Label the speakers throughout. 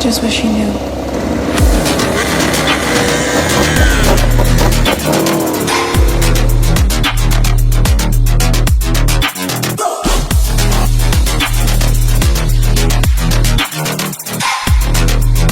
Speaker 1: Just wish he knew.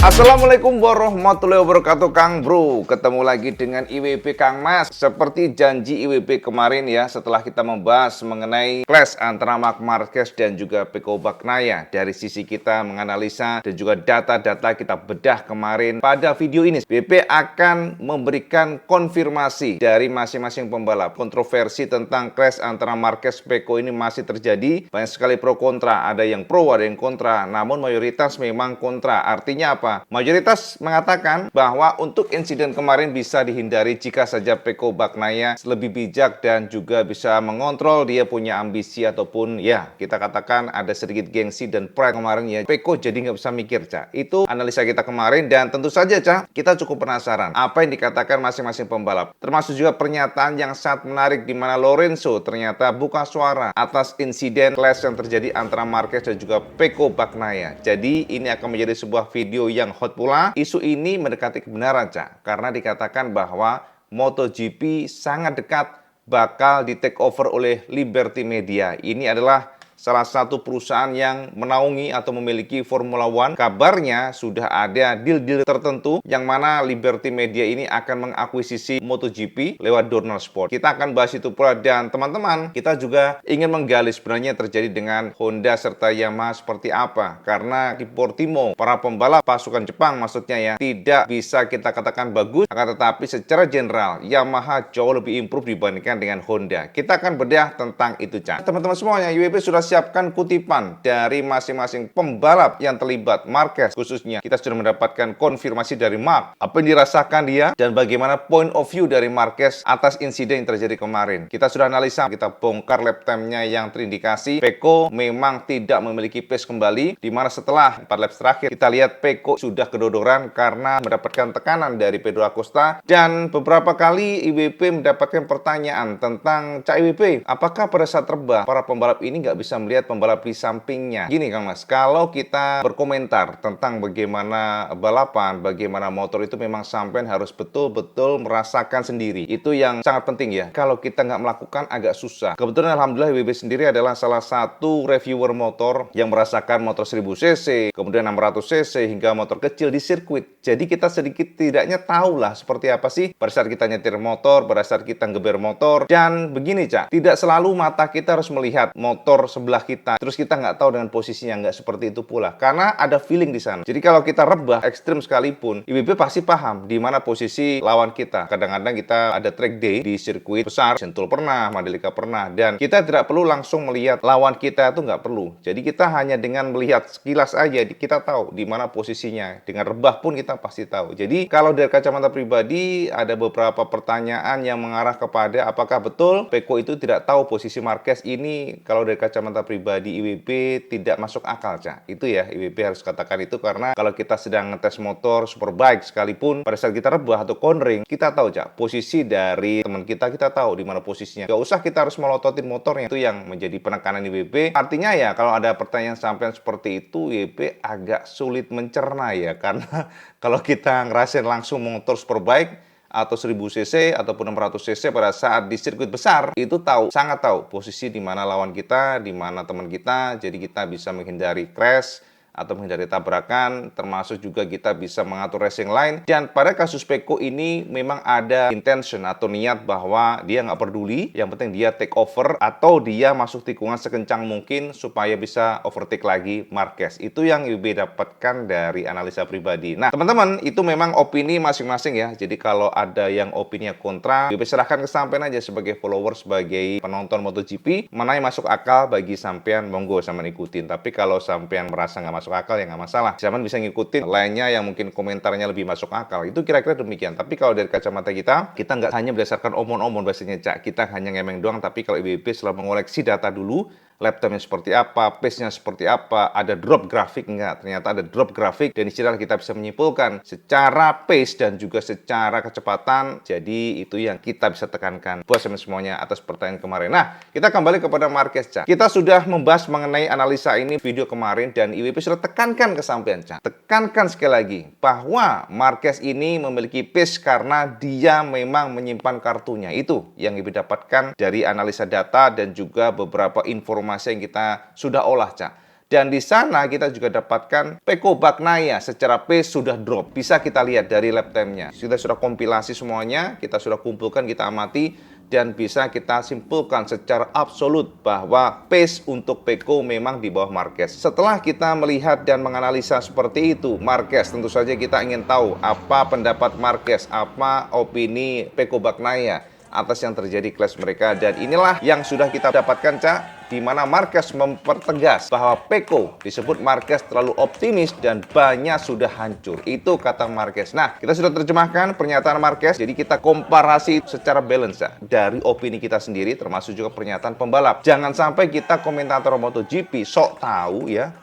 Speaker 2: Assalamualaikum warahmatullahi wabarakatuh, Kang Bro. Ketemu lagi dengan IWP Kang Mas. Seperti janji IWP kemarin ya, setelah kita membahas mengenai clash antara Marc Marquez dan juga Pecco Bagnaia. Dari sisi kita menganalisa dan juga data-data kita bedah kemarin. Pada video ini, IWP akan memberikan konfirmasi dari masing-masing pembalap. Kontroversi tentang clash antara Marquez Pecco ini masih terjadi. Banyak sekali pro kontra, ada yang pro, ada yang kontra. Namun mayoritas memang kontra. Artinya apa? Mayoritas mengatakan bahwa untuk insiden kemarin bisa dihindari jika saja Pecco Bagnaia lebih bijak dan juga bisa mengontrol dia punya ambisi ataupun ya kita katakan ada sedikit gengsi dan pride kemarin ya. Pecco jadi nggak bisa mikir, Cak. Itu analisa kita kemarin dan tentu saja, Cak, kita cukup penasaran apa yang dikatakan masing-masing pembalap. Termasuk juga pernyataan yang sangat menarik di mana Lorenzo ternyata buka suara atas insiden clash yang terjadi antara Marquez dan juga Pecco Bagnaia. Jadi ini akan menjadi sebuah video yang hot pula. Isu ini mendekati kebenaran, Cak, karena dikatakan bahwa MotoGP sangat dekat bakal di take over oleh Liberty Media. Ini adalah salah satu perusahaan yang menaungi atau memiliki Formula One. Kabarnya sudah ada deal-deal tertentu yang mana Liberty Media ini akan mengakuisisi MotoGP lewat Dorna Sport. Kita akan bahas itu pula dan teman-teman, kita juga ingin menggali sebenarnya terjadi dengan Honda serta Yamaha seperti apa. Karena di Portimao, para pembalap pasukan Jepang maksudnya ya, tidak bisa kita katakan bagus, akan tetapi secara general Yamaha jauh lebih improve dibandingkan dengan Honda. Kita akan bedah tentang itu, Cak. Teman-teman semuanya, IWP sudah siapkan kutipan dari masing-masing pembalap yang terlibat. Marquez khususnya, kita sudah mendapatkan konfirmasi dari Marc, apa yang dirasakan dia dan bagaimana point of view dari Marquez atas insiden yang terjadi kemarin. Kita sudah analisa, kita bongkar lap time-nya yang terindikasi Pecco memang tidak memiliki pace kembali, di mana setelah 4 laps terakhir kita lihat Pecco sudah kedodoran karena mendapatkan tekanan dari Pedro Acosta. Dan beberapa kali IWP mendapatkan pertanyaan tentang Cak IWP, apakah pada saat terbang para pembalap ini nggak bisa melihat pembalap di sampingnya? Gini Kang Mas, kalau kita berkomentar tentang bagaimana balapan, bagaimana motor itu memang sampean harus betul-betul merasakan sendiri. Itu yang sangat penting ya. Kalau kita nggak melakukan agak susah. Kebetulan Alhamdulillah WB sendiri adalah salah satu reviewer motor yang merasakan motor 1000 cc, kemudian 600 cc hingga motor kecil di sirkuit. Jadi kita sedikit tidaknya tahu lah seperti apa sih pada saat kita nyetir motor, pada saat kita ngeber motor. Dan begini, Cak, tidak selalu mata kita harus melihat motor sebelah kita, terus kita nggak tahu dengan posisinya, nggak seperti itu pula, karena ada feeling di sana. Jadi kalau kita rebah ekstrim sekalipun, IWB pasti paham di mana posisi lawan kita. Kadang-kadang kita ada track day di sirkuit besar, Sentul pernah, Mandalika pernah, dan kita tidak perlu langsung melihat lawan kita, itu nggak perlu. Jadi kita hanya dengan melihat sekilas aja, kita tahu di mana posisinya. Dengan rebah pun kita pasti tahu. Jadi kalau dari kacamata pribadi ada beberapa pertanyaan yang mengarah kepada apakah betul Pecco itu tidak tahu posisi Marquez ini. Kalau dari kacamata pribadi IWP tidak masuk akal, Cak. Itu ya, IWP harus katakan itu karena kalau kita sedang ngetes motor superbike sekalipun pada saat kita rebah atau cornering, kita tahu, Cak, posisi dari teman kita tahu di mana posisinya. Gak usah kita harus melototin motornya. Itu yang menjadi penekanan IWP. Artinya ya, kalau ada pertanyaan sampean seperti itu, IWP agak sulit mencerna ya, karena kalau kita ngerasain langsung motor superbike atau 1000 cc ataupun 600 cc pada saat di sirkuit besar, itu tahu, sangat tahu posisi di mana lawan kita, di mana teman kita, jadi kita bisa menghindari crash atau menghindari tabrakan, termasuk juga kita bisa mengatur racing line. Dan pada kasus Peko ini memang ada intention atau niat bahwa dia nggak peduli, yang penting dia take over atau dia masuk tikungan sekencang mungkin supaya bisa overtake lagi Marquez. Itu yang IWB dapatkan dari analisa pribadi. Nah, teman-teman, itu memang opini masing-masing ya. Jadi kalau ada yang opininya kontra, IWB serahkan ke sampean aja sebagai follower, sebagai penonton MotoGP, mana yang masuk akal bagi sampean, monggo sampean ikutin. Tapi kalau sampean merasa nggak masuk akal ya nggak masalah. Sampean bisa ngikutin lainnya yang mungkin komentarnya lebih masuk akal. Itu kira-kira demikian. Tapi kalau dari kacamata kita nggak hanya berdasarkan omong-omong bahasanya Cak. Kita hanya ngemeng doang. Tapi kalau IWB selalu mengoleksi data dulu, lap time-nya seperti apa, pace-nya seperti apa, ada drop grafik nggak? Ternyata ada drop grafik, dan disinilah kita bisa menyimpulkan secara pace dan juga secara kecepatan. Jadi itu yang kita bisa tekankan buat semuanya atas pertanyaan kemarin. Nah, kita kembali kepada Marquez, Cak. Kita sudah membahas mengenai analisa ini video kemarin, dan IWB sudah tekankan ke sampean, Cak. Tekankan sekali lagi bahwa Marquez ini memiliki pace karena dia memang menyimpan kartunya. Itu yang IWB dapatkan dari analisa data dan juga beberapa informasi yang kita sudah olah, Cak. Dan di sana kita juga dapatkan Pecco Bagnaia secara pace sudah drop. Bisa kita lihat dari lap time-nya. Kita sudah kompilasi semuanya, kita sudah kumpulkan, kita amati, dan bisa kita simpulkan secara absolut bahwa pace untuk Pecco memang di bawah Marquez. Setelah kita melihat dan menganalisa seperti itu, Marquez, tentu saja kita ingin tahu apa pendapat Marquez, apa opini Pecco Bagnaia atas yang terjadi clash mereka. Dan inilah yang sudah kita dapatkan, Cak, di mana Marquez mempertegas bahwa Pecco disebut Marquez terlalu optimis dan bannya sudah hancur. Itu kata Marquez. Nah, kita sudah terjemahkan pernyataan Marquez, jadi kita komparasi secara balance, Cak, dari opini kita sendiri termasuk juga pernyataan pembalap. Jangan sampai kita komentator MotoGP sok tahu ya,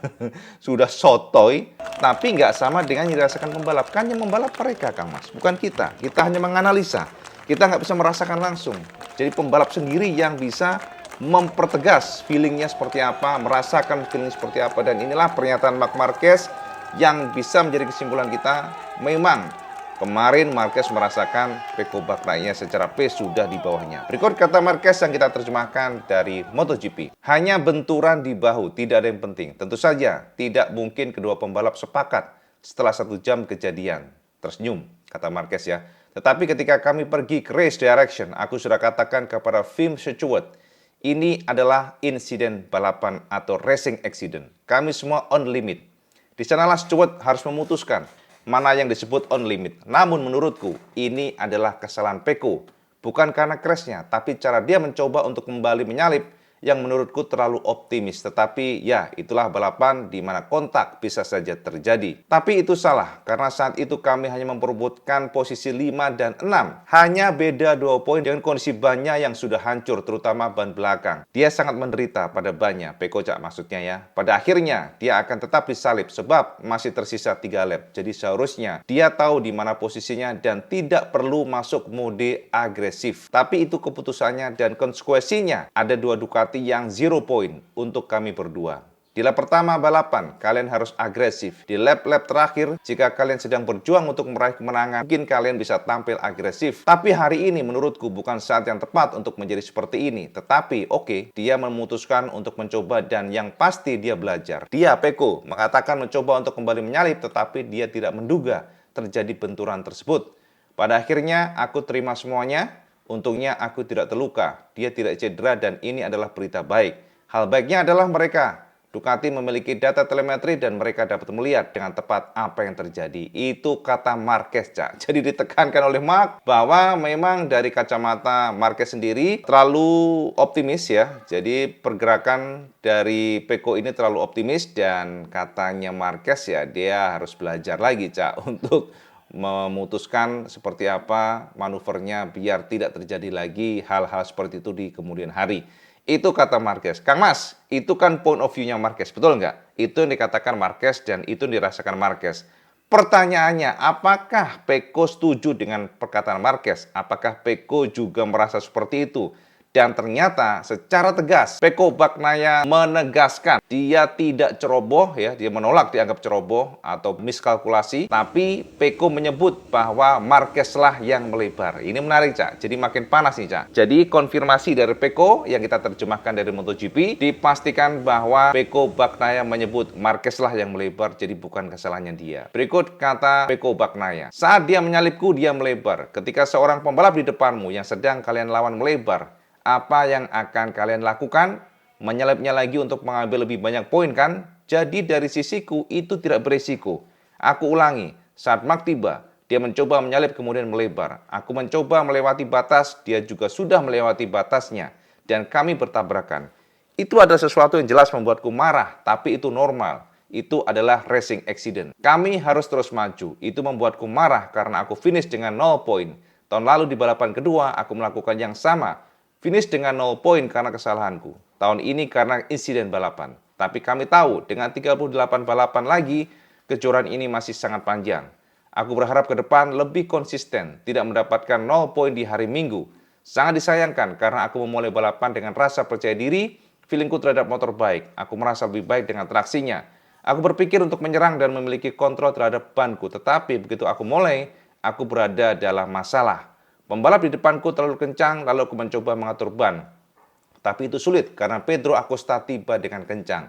Speaker 2: sudah sotoy, tapi nggak sama dengan yang dirasakan pembalap. Kan yang membalap mereka, Kang Mas, bukan kita. Kita hanya menganalisa. Kita nggak bisa merasakan langsung. Jadi pembalap sendiri yang bisa mempertegas feelingnya seperti apa, merasakan feeling seperti apa. Dan inilah pernyataan Marc Marquez yang bisa menjadi kesimpulan kita. Memang kemarin Marquez merasakan Pecco Bagnaia secara pace sudah di bawahnya. Berikut kata Marquez yang kita terjemahkan dari MotoGP. Hanya benturan di bahu, tidak ada yang penting. Tentu saja tidak mungkin kedua pembalap sepakat setelah 1 jam kejadian. Tersenyum, kata Marquez ya. Tetapi ketika kami pergi ke race direction, aku sudah katakan kepada Wim Stewart, ini adalah insiden balapan atau racing accident. Kami semua on limit. Di sanalah Stewart harus memutuskan mana yang disebut on limit. Namun menurutku, ini adalah kesalahan Pecco. Bukan karena crashnya, tapi cara dia mencoba untuk kembali menyalip yang menurutku terlalu optimis. Tetapi ya, itulah balapan di mana kontak bisa saja terjadi. Tapi itu salah, karena saat itu kami hanya memperebutkan posisi 5 dan 6. Hanya beda 2 poin dengan kondisi bannya yang sudah hancur, terutama ban belakang. Dia sangat menderita pada bannya, Pecco, Cak, maksudnya ya. Pada akhirnya, dia akan tetap disalip sebab masih tersisa 3 lap. Jadi seharusnya dia tahu di mana posisinya dan tidak perlu masuk mode agresif. Tapi itu keputusannya dan konsekuensinya. Ada 2 Ducati yang 0 poin untuk kami berdua. Di lap pertama balapan, kalian harus agresif. Di lap-lap terakhir, jika kalian sedang berjuang untuk meraih kemenangan, mungkin kalian bisa tampil agresif. Tapi hari ini menurutku bukan saat yang tepat untuk menjadi seperti ini. Tetapi oke, dia memutuskan untuk mencoba dan yang pasti dia belajar. Dia, Pecco, mengatakan mencoba untuk kembali menyalip, tetapi dia tidak menduga terjadi benturan tersebut. Pada akhirnya, aku terima semuanya. Untungnya aku tidak terluka, dia tidak cedera, dan ini adalah berita baik. Hal baiknya adalah mereka, Ducati, memiliki data telemetri dan mereka dapat melihat dengan tepat apa yang terjadi. Itu kata Marquez, Cak. Jadi ditekankan oleh Marc bahwa memang dari kacamata Marquez sendiri terlalu optimis ya. Jadi pergerakan dari Pecco ini terlalu optimis, dan katanya Marquez ya dia harus belajar lagi, Cak, untuk memutuskan seperti apa manuvernya biar tidak terjadi lagi hal-hal seperti itu di kemudian hari. Itu kata Marquez. Kang Mas, itu kan point of view-nya Marquez, betul nggak? Itu yang dikatakan Marquez dan itu yang dirasakan Marquez. Pertanyaannya, apakah Pecco setuju dengan perkataan Marquez? Apakah Pecco juga merasa seperti itu? Dan ternyata secara tegas Pecco Bagnaia menegaskan dia tidak ceroboh ya, dia menolak dianggap ceroboh atau miskalkulasi, tapi Pecco menyebut bahwa Marquez lah yang melebar. Ini menarik, Cak. Jadi makin panas nih, Cak. Jadi konfirmasi dari Pecco yang kita terjemahkan dari MotoGP dipastikan bahwa Pecco Bagnaia menyebut Marquez lah yang melebar, jadi bukan kesalahannya dia. Berikut kata Pecco Bagnaia. Saat dia menyalipku, dia melebar. Ketika seorang pembalap di depanmu yang sedang kalian lawan melebar, apa yang akan kalian lakukan? Menyalipnya lagi untuk mengambil lebih banyak poin kan? Jadi dari sisiku itu tidak berisiko. Aku ulangi, saat Mark tiba, dia mencoba menyalip kemudian melebar. Aku mencoba melewati batas, dia juga sudah melewati batasnya. Dan kami bertabrakan. Itu adalah sesuatu yang jelas membuatku marah, tapi itu normal. Itu adalah racing accident. Kami harus terus maju. Itu membuatku marah karena aku finish dengan 0 poin. Tahun lalu di balapan kedua, aku melakukan yang sama. Finish dengan 0 poin karena kesalahanku. Tahun ini karena insiden balapan. Tapi kami tahu dengan 38 balapan lagi, kejuaraan ini masih sangat panjang. Aku berharap ke depan lebih konsisten, tidak mendapatkan 0 poin di hari Minggu. Sangat disayangkan karena aku memulai balapan dengan rasa percaya diri, feelingku terhadap motor baik. Aku merasa lebih baik dengan traksinya. Aku berpikir untuk menyerang dan memiliki kontrol terhadap banku, tetapi begitu aku mulai, aku berada dalam masalah. Pembalap di depanku terlalu kencang, lalu aku mencoba mengatur ban. Tapi itu sulit karena Pedro Acosta tiba dengan kencang.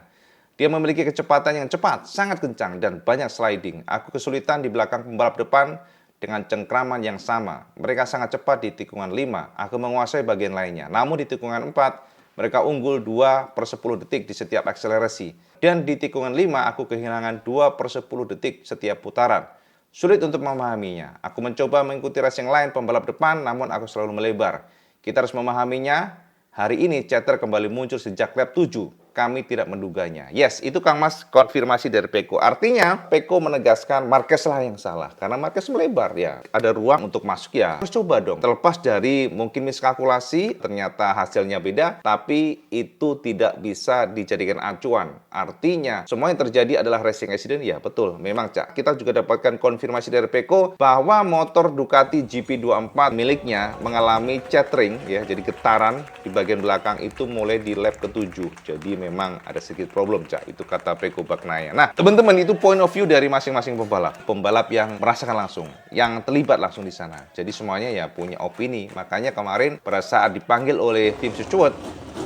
Speaker 2: Dia memiliki kecepatan yang cepat, sangat kencang, dan banyak sliding. Aku kesulitan di belakang pembalap depan dengan cengkraman yang sama. Mereka sangat cepat di tikungan 5. Aku menguasai bagian lainnya. Namun di tikungan 4, mereka unggul 2/10 detik di setiap akselerasi. Dan di tikungan 5, aku kehilangan 2/10 detik setiap putaran. Sulit untuk memahaminya. Aku mencoba mengikuti racing line pembalap depan, namun aku selalu melebar. Kita harus memahaminya. Hari ini chatter kembali muncul sejak lap 7. Kami tidak menduganya. Yes, itu Kang Mas konfirmasi dari Pecco. Artinya, Pecco menegaskan Marquez lah yang salah. Karena Marquez melebar ya. Ada ruang untuk masuk ya. Harus coba dong. Terlepas dari mungkin miskalkulasi, ternyata hasilnya beda. Tapi itu tidak bisa dijadikan acuan. Artinya, semua yang terjadi adalah racing accident. Ya, betul. Memang, Cak. Kita juga dapatkan konfirmasi dari Pecco bahwa motor Ducati GP24 miliknya mengalami chattering ya. Jadi getaran di bagian belakang itu mulai di lap ke-7. Jadi memang ada sedikit problem, Cak. Itu kata Pecco Bagnaia. Nah, teman-teman, itu point of view dari masing-masing pembalap. Pembalap yang merasakan langsung, yang terlibat langsung di sana. Jadi semuanya ya punya opini. Makanya kemarin pada saat dipanggil oleh tim Stewart,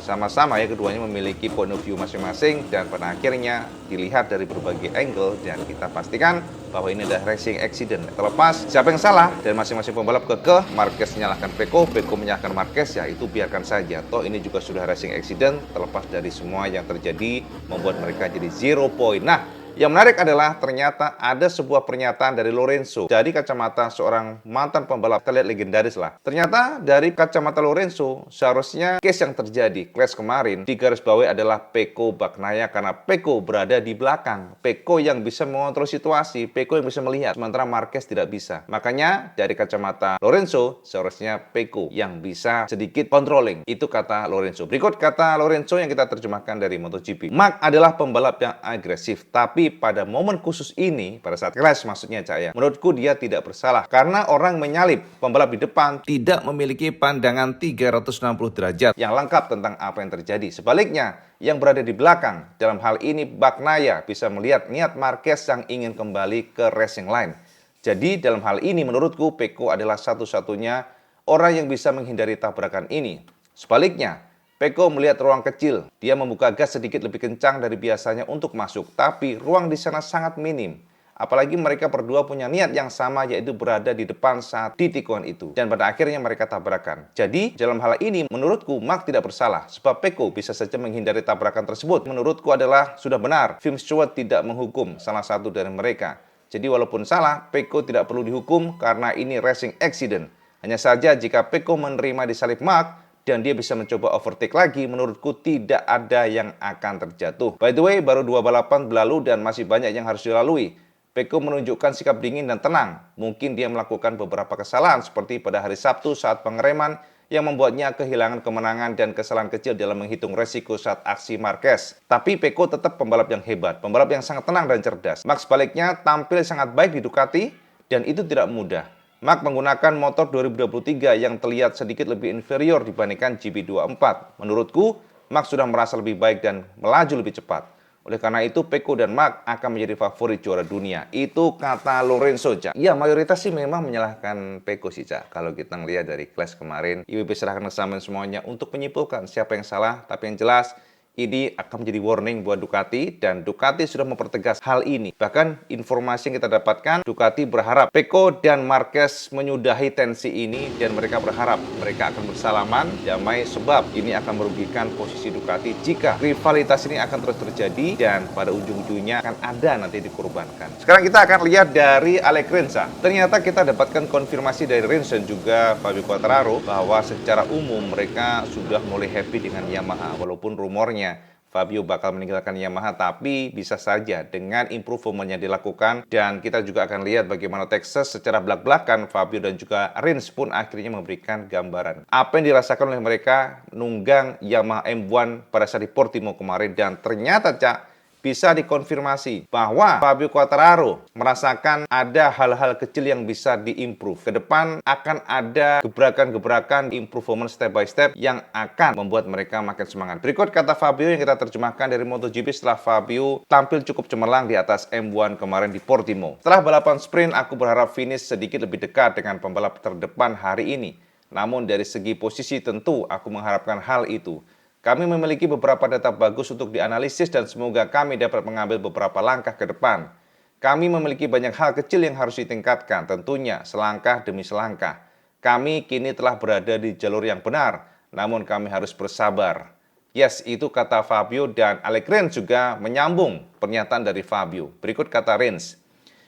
Speaker 2: sama-sama ya keduanya memiliki point of view masing-masing dan pada akhirnya dilihat dari berbagai angle dan kita pastikan bahwa ini adalah racing accident. Terlepas siapa yang salah dan masing-masing pembalap kekeh, Marquez menyalahkan Pecco, Pecco menyalahkan Marquez, ya itu biarkan saja. Toh ini juga sudah racing accident, terlepas dari semua yang terjadi membuat mereka jadi 0 point. Nah, yang menarik adalah ternyata ada sebuah pernyataan dari Lorenzo. Dari kacamata seorang mantan pembalap, kita lihat legendaris lah. Ternyata dari kacamata Lorenzo, seharusnya case yang terjadi, crash kemarin, di garis bawah adalah Pecco Bagnaia karena Pecco berada di belakang. Pecco yang bisa mengontrol situasi, Pecco yang bisa melihat, sementara Marquez tidak bisa. Makanya dari kacamata Lorenzo, seharusnya Pecco yang bisa sedikit controlling. Itu kata Lorenzo. Berikut kata Lorenzo yang kita terjemahkan dari MotoGP. Mark adalah pembalap yang agresif, tapi pada momen khusus ini, pada saat crash maksudnya, Cak ya, menurutku dia tidak bersalah karena orang menyalip pembalap di depan tidak memiliki pandangan 360 derajat yang lengkap tentang apa yang terjadi. Sebaliknya, yang berada di belakang, dalam hal ini Bagnaia, bisa melihat niat Marquez yang ingin kembali ke racing line. Jadi dalam hal ini menurutku Pecco adalah satu-satunya orang yang bisa menghindari tabrakan ini. Sebaliknya, Pecco melihat ruang kecil. Dia membuka gas sedikit lebih kencang dari biasanya untuk masuk, tapi ruang di sana sangat minim. Apalagi mereka berdua punya niat yang sama, yaitu berada di depan saat di tikungan itu. Dan pada akhirnya mereka tabrakan. Jadi, dalam hal ini, menurutku Mark tidak bersalah. Sebab Pecco bisa saja menghindari tabrakan tersebut. Menurutku adalah sudah benar. Tim Stewart tidak menghukum salah satu dari mereka. Jadi walaupun salah, Pecco tidak perlu dihukum karena ini racing accident. Hanya saja jika Pecco menerima disalip Mark, dan dia bisa mencoba overtake lagi, menurutku tidak ada yang akan terjatuh. By the way, baru 2 balapan berlalu dan masih banyak yang harus dilalui. Pecco menunjukkan sikap dingin dan tenang. Mungkin dia melakukan beberapa kesalahan seperti pada hari Sabtu saat pengereman yang membuatnya kehilangan kemenangan dan kesalahan kecil dalam menghitung resiko saat aksi Marquez. Tapi Pecco tetap pembalap yang hebat, pembalap yang sangat tenang dan cerdas. Max sebaliknya tampil sangat baik di Ducati dan itu tidak mudah. Mark menggunakan motor 2023 yang terlihat sedikit lebih inferior dibandingkan GP24. Menurutku, Mark sudah merasa lebih baik dan melaju lebih cepat. Oleh karena itu, Pecco dan Mark akan menjadi favorit juara dunia. Itu kata Lorenzo, Cak. Ya, mayoritas sih memang menyalahkan Pecco sih, Cak. Kalau kita ngelihat dari kelas kemarin, IWB serahkan kesamaan semuanya untuk menyimpulkan siapa yang salah. Tapi yang jelas, ini akan menjadi warning buat Ducati, dan Ducati sudah mempertegas hal ini. Bahkan informasi yang kita dapatkan, Ducati berharap Pecco dan Marquez menyudahi tensi ini, dan mereka berharap mereka akan bersalaman, damai, sebab ini akan merugikan posisi Ducati jika rivalitas ini akan terus terjadi, dan pada ujung-ujungnya akan ada nanti dikorbankan. Sekarang kita akan lihat dari Alex Rins. Ternyata kita dapatkan konfirmasi dari Rins dan juga Fabio Quartararo bahwa secara umum mereka sudah mulai happy dengan Yamaha, walaupun rumornya Fabio bakal meninggalkan Yamaha, tapi bisa saja dengan improvement yang dilakukan. Dan kita juga akan lihat bagaimana Texas secara belak-belakan Fabio dan juga Rins pun akhirnya memberikan gambaran apa yang dirasakan oleh mereka nunggang Yamaha M1 pada saat di Portimao kemarin. Dan ternyata, Cak, bisa dikonfirmasi bahwa Fabio Quartararo merasakan ada hal-hal kecil yang bisa diimprove. Ke depan akan ada gebrakan-gebrakan improvement step by step yang akan membuat mereka makin semangat. Berikut kata Fabio yang kita terjemahkan dari MotoGP setelah Fabio tampil cukup cemerlang di atas M1 kemarin di Portimao. Setelah balapan sprint, aku berharap finish sedikit lebih dekat dengan pembalap terdepan hari ini. Namun dari segi posisi tentu aku mengharapkan hal itu. Kami memiliki beberapa data bagus untuk dianalisis dan semoga kami dapat mengambil beberapa langkah ke depan. Kami memiliki banyak hal kecil yang harus ditingkatkan, tentunya selangkah demi selangkah. Kami kini telah berada di jalur yang benar, namun kami harus bersabar. Yes, itu kata Fabio, dan Alex Rins juga menyambung pernyataan dari Fabio. Berikut kata Rins.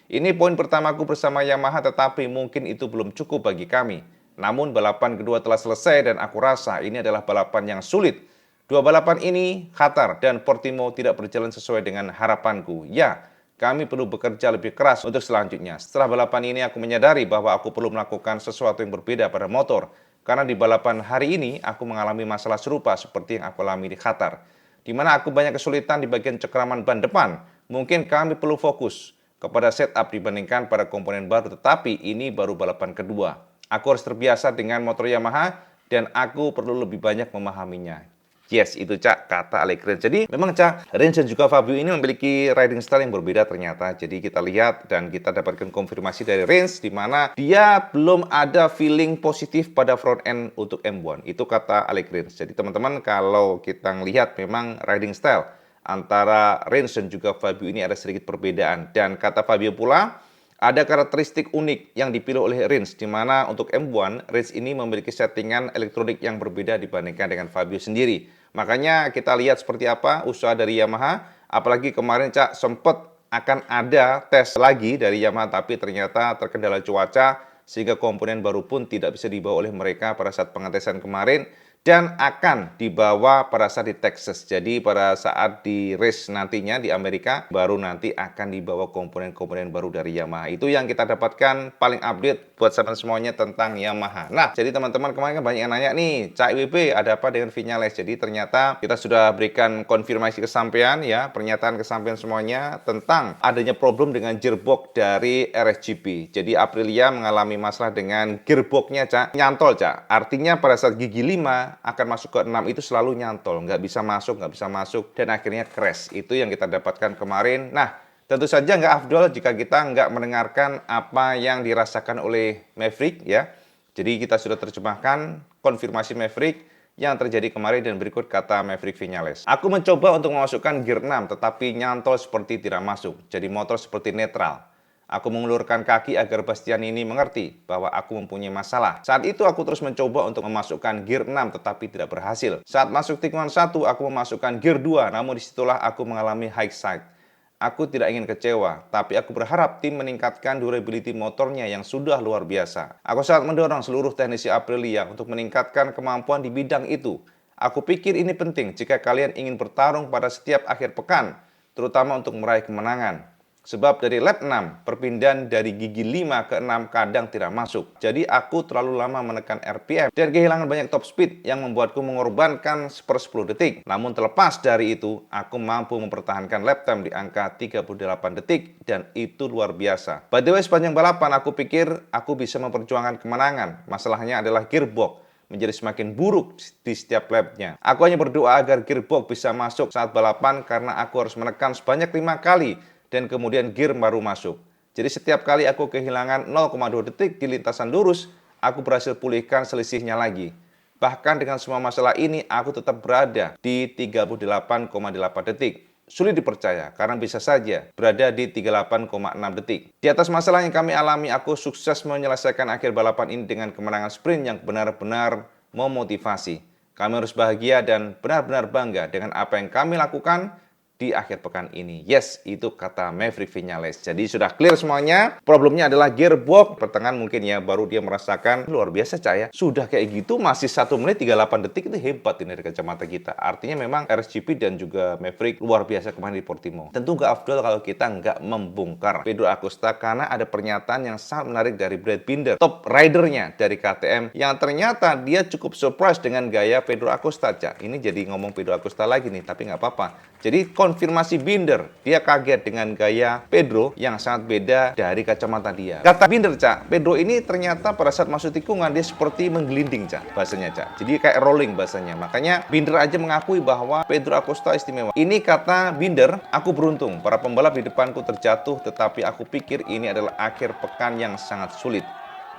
Speaker 2: Ini poin pertamaku bersama Yamaha, tetapi mungkin itu belum cukup bagi kami. Namun balapan kedua telah selesai dan aku rasa ini adalah balapan yang sulit. Dua balapan ini, Qatar dan Portimao, tidak berjalan sesuai dengan harapanku. Ya, kami perlu bekerja lebih keras untuk selanjutnya. Setelah balapan ini, aku menyadari bahwa aku perlu melakukan sesuatu yang berbeda pada motor. Karena di balapan hari ini, aku mengalami masalah serupa seperti yang aku alami di Qatar, di mana aku banyak kesulitan di bagian cekraman ban depan. Mungkin kami perlu fokus kepada setup dibandingkan pada komponen baru, tetapi ini baru balapan kedua. Aku harus terbiasa dengan motor Yamaha, dan aku perlu lebih banyak memahaminya. Yes, itu, Cak, kata Alex Rins. Jadi memang, Cak, Rins dan juga Fabio ini memiliki riding style yang berbeda ternyata. Jadi kita lihat dan kita dapatkan konfirmasi dari Rins di mana dia belum ada feeling positif pada front end untuk M1. Itu kata Alex Rins. Jadi teman-teman, kalau kita melihat memang riding style antara Rins dan juga Fabio ini ada sedikit perbedaan. Dan kata Fabio pula, ada karakteristik unik yang dipilih oleh Rins, di mana untuk M1, Rins ini memiliki settingan elektronik yang berbeda dibandingkan dengan Fabio sendiri. Makanya kita lihat seperti apa usaha dari Yamaha, apalagi kemarin, Cak, sempat akan ada tes lagi dari Yamaha, tapi ternyata terkendala cuaca, sehingga komponen baru pun tidak bisa dibawa oleh mereka pada saat pengetesan kemarin, dan akan dibawa pada saat di Texas. Jadi pada saat di race nantinya di Amerika, baru nanti akan dibawa komponen-komponen baru dari Yamaha. Itu yang kita dapatkan paling update buat sahabat semuanya tentang Yamaha. Nah, jadi teman-teman kemarin kan banyak yang nanya nih, Cak IWB ada apa dengan Viñales? Jadi ternyata kita sudah berikan konfirmasi kesampaian ya, pernyataan kesampaian semuanya tentang adanya problem dengan gearbox dari RSGP. Jadi Aprilia mengalami masalah dengan gearboxnya, Cak, nyantol, Cak. Artinya pada saat gigi 5 akan masuk ke 6 itu selalu nyantol, nggak bisa masuk, dan akhirnya crash. Itu yang kita dapatkan kemarin. Nah, tentu saja nggak afdol jika kita nggak mendengarkan apa yang dirasakan oleh Maverick ya. Jadi kita sudah terjemahkan konfirmasi Maverick yang terjadi kemarin, dan berikut kata Maverick Viñales. Aku mencoba untuk memasukkan gear 6 tetapi nyantol seperti tidak masuk. Jadi motor seperti netral. Aku mengulurkan kaki agar Bastianini mengerti bahwa aku mempunyai masalah. Saat itu aku terus mencoba untuk memasukkan gear 6 tetapi tidak berhasil. Saat masuk tikungan 1 aku memasukkan gear 2, namun disitulah aku mengalami high side. Aku tidak ingin kecewa, tapi aku berharap tim meningkatkan durability motornya yang sudah luar biasa. Aku sangat mendorong seluruh teknisi Aprilia untuk meningkatkan kemampuan di bidang itu. Aku pikir ini penting jika kalian ingin bertarung pada setiap akhir pekan, terutama untuk meraih kemenangan. Sebab dari lap 6, perpindahan dari gigi 5 ke 6 kadang tidak masuk. Jadi aku terlalu lama menekan RPM dan kehilangan banyak top speed yang membuatku mengorbankan 1/10 detik. Namun terlepas dari itu, aku mampu mempertahankan lap time di angka 38 detik dan itu luar biasa. By the way, sepanjang balapan aku pikir aku bisa memperjuangkan kemenangan. Masalahnya adalah gearbox menjadi semakin buruk di setiap lapnya. Aku hanya berdoa agar gearbox bisa masuk saat balapan karena aku harus menekan sebanyak 5 kali dan kemudian gear baru masuk. Jadi setiap kali aku kehilangan 0,2 detik di lintasan lurus, aku berhasil pulihkan selisihnya lagi. Bahkan dengan semua masalah ini, aku tetap berada di 38,8 detik. Sulit dipercaya karena bisa saja berada di 38,6 detik. Di atas masalah yang kami alami, aku sukses menyelesaikan akhir balapan ini dengan kemenangan sprint yang benar-benar memotivasi. Kami harus bahagia dan benar-benar bangga dengan apa yang kami lakukan di akhir pekan ini. Yes, itu kata Maverick Viñales. Jadi sudah clear semuanya. Problemnya adalah gearbox. Pertengahan mungkin ya, baru dia merasakan luar biasa Cak ya. Sudah kayak gitu masih 1 menit 38 detik, itu hebat ini dari kacamata kita. Artinya memang RSGP dan juga Maverick luar biasa kemarin di Portimao. Tentu nggak afdol kalau kita nggak membongkar Pedro Acosta karena ada pernyataan yang sangat menarik dari Brad Binder, top ridernya dari KTM, yang ternyata dia cukup surprise dengan gaya Pedro Acosta Cak. Ini jadi ngomong Pedro Acosta lagi nih, tapi nggak apa-apa. Jadi konfirmasi Binder, dia kaget dengan gaya Pedro yang sangat beda dari kacamata dia. Kata Binder, Cak, Pedro ini ternyata pada saat masuk tikungan dia seperti menggelinding, Cak, bahasanya, Cak. Jadi kayak rolling bahasanya. Makanya Binder aja mengakui bahwa Pedro Acosta istimewa. Ini kata Binder, aku beruntung. Para pembalap di depanku terjatuh, tetapi aku pikir ini adalah akhir pekan yang sangat sulit.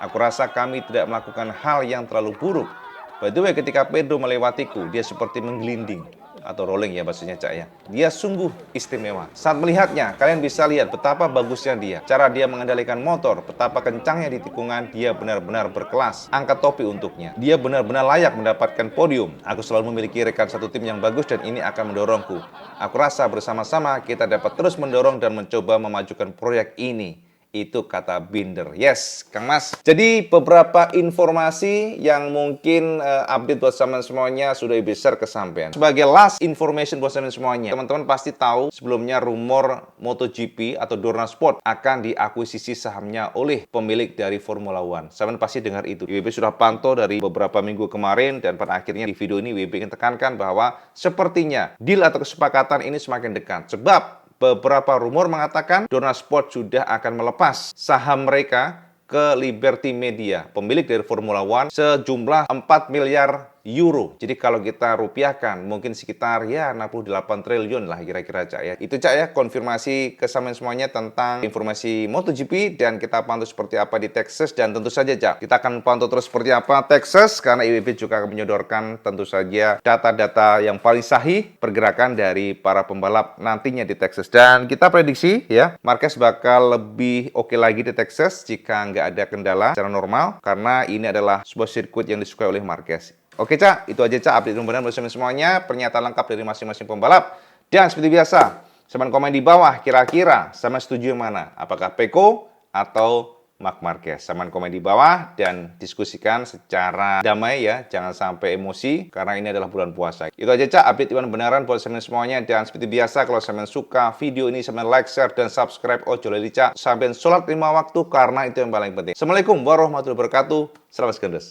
Speaker 2: Aku rasa kami tidak melakukan hal yang terlalu buruk. By the way, ketika Pedro melewatiku, dia seperti menggelinding. Atau rolling ya bahasanya Cak ya. Dia sungguh istimewa. Saat melihatnya, kalian bisa lihat betapa bagusnya dia. Cara dia mengendalikan motor, betapa kencangnya di tikungan, dia benar-benar berkelas. Angkat topi untuknya. Dia benar-benar layak mendapatkan podium. Aku selalu memiliki rekan satu tim yang bagus dan ini akan mendorongku. Aku rasa bersama-sama kita dapat terus mendorong dan mencoba memajukan proyek ini. Itu kata Binder. Yes, Kang Mas. Jadi beberapa informasi yang mungkin update buat teman semuanya sudah besar kesampaian. Sebagai last information buat teman semuanya, teman-teman pasti tahu sebelumnya rumor MotoGP atau Dorna Sport akan diakuisisi sahamnya oleh pemilik dari Formula One. Teman pasti dengar itu. WP sudah pantau dari beberapa minggu kemarin dan pada akhirnya di video ini WP ingin tekankan bahwa sepertinya deal atau kesepakatan ini semakin dekat. Sebab beberapa rumor mengatakan Dorna Sport sudah akan melepas saham mereka ke Liberty Media, pemilik dari Formula One, sejumlah 4 miliar euro. Jadi kalau kita rupiahkan mungkin sekitar ya 68 triliun lah kira-kira Cak ya. Itu Cak ya, konfirmasi kesamaan semuanya tentang informasi MotoGP dan kita pantau seperti apa di Texas. Dan tentu saja Cak, kita akan pantau terus seperti apa Texas karena IWB juga akan menyodorkan tentu saja data-data yang paling sahih pergerakan dari para pembalap nantinya di Texas. Dan kita prediksi ya, Marquez bakal lebih oke lagi di Texas jika nggak ada kendala secara normal karena ini adalah sebuah sirkuit yang disukai oleh Marquez. Oke Cak, itu aja Cak update benar bersama semuanya, pernyataan lengkap dari masing-masing pembalap. Dan seperti biasa, semen komen di bawah kira-kira sama setuju yang mana? Apakah Pecco atau Marc Marquez? Semen komen di bawah dan diskusikan secara damai ya, jangan sampai emosi karena ini adalah bulan puasa. Itu aja Cak update benaran buat semen semuanya. Dan seperti biasa kalau semen suka video ini, semen like, share, dan subscribe. Ojo lali Cak, sampai sholat 5 waktu karena itu yang paling penting. Assalamualaikum warahmatullahi wabarakatuh. Selamat segendes.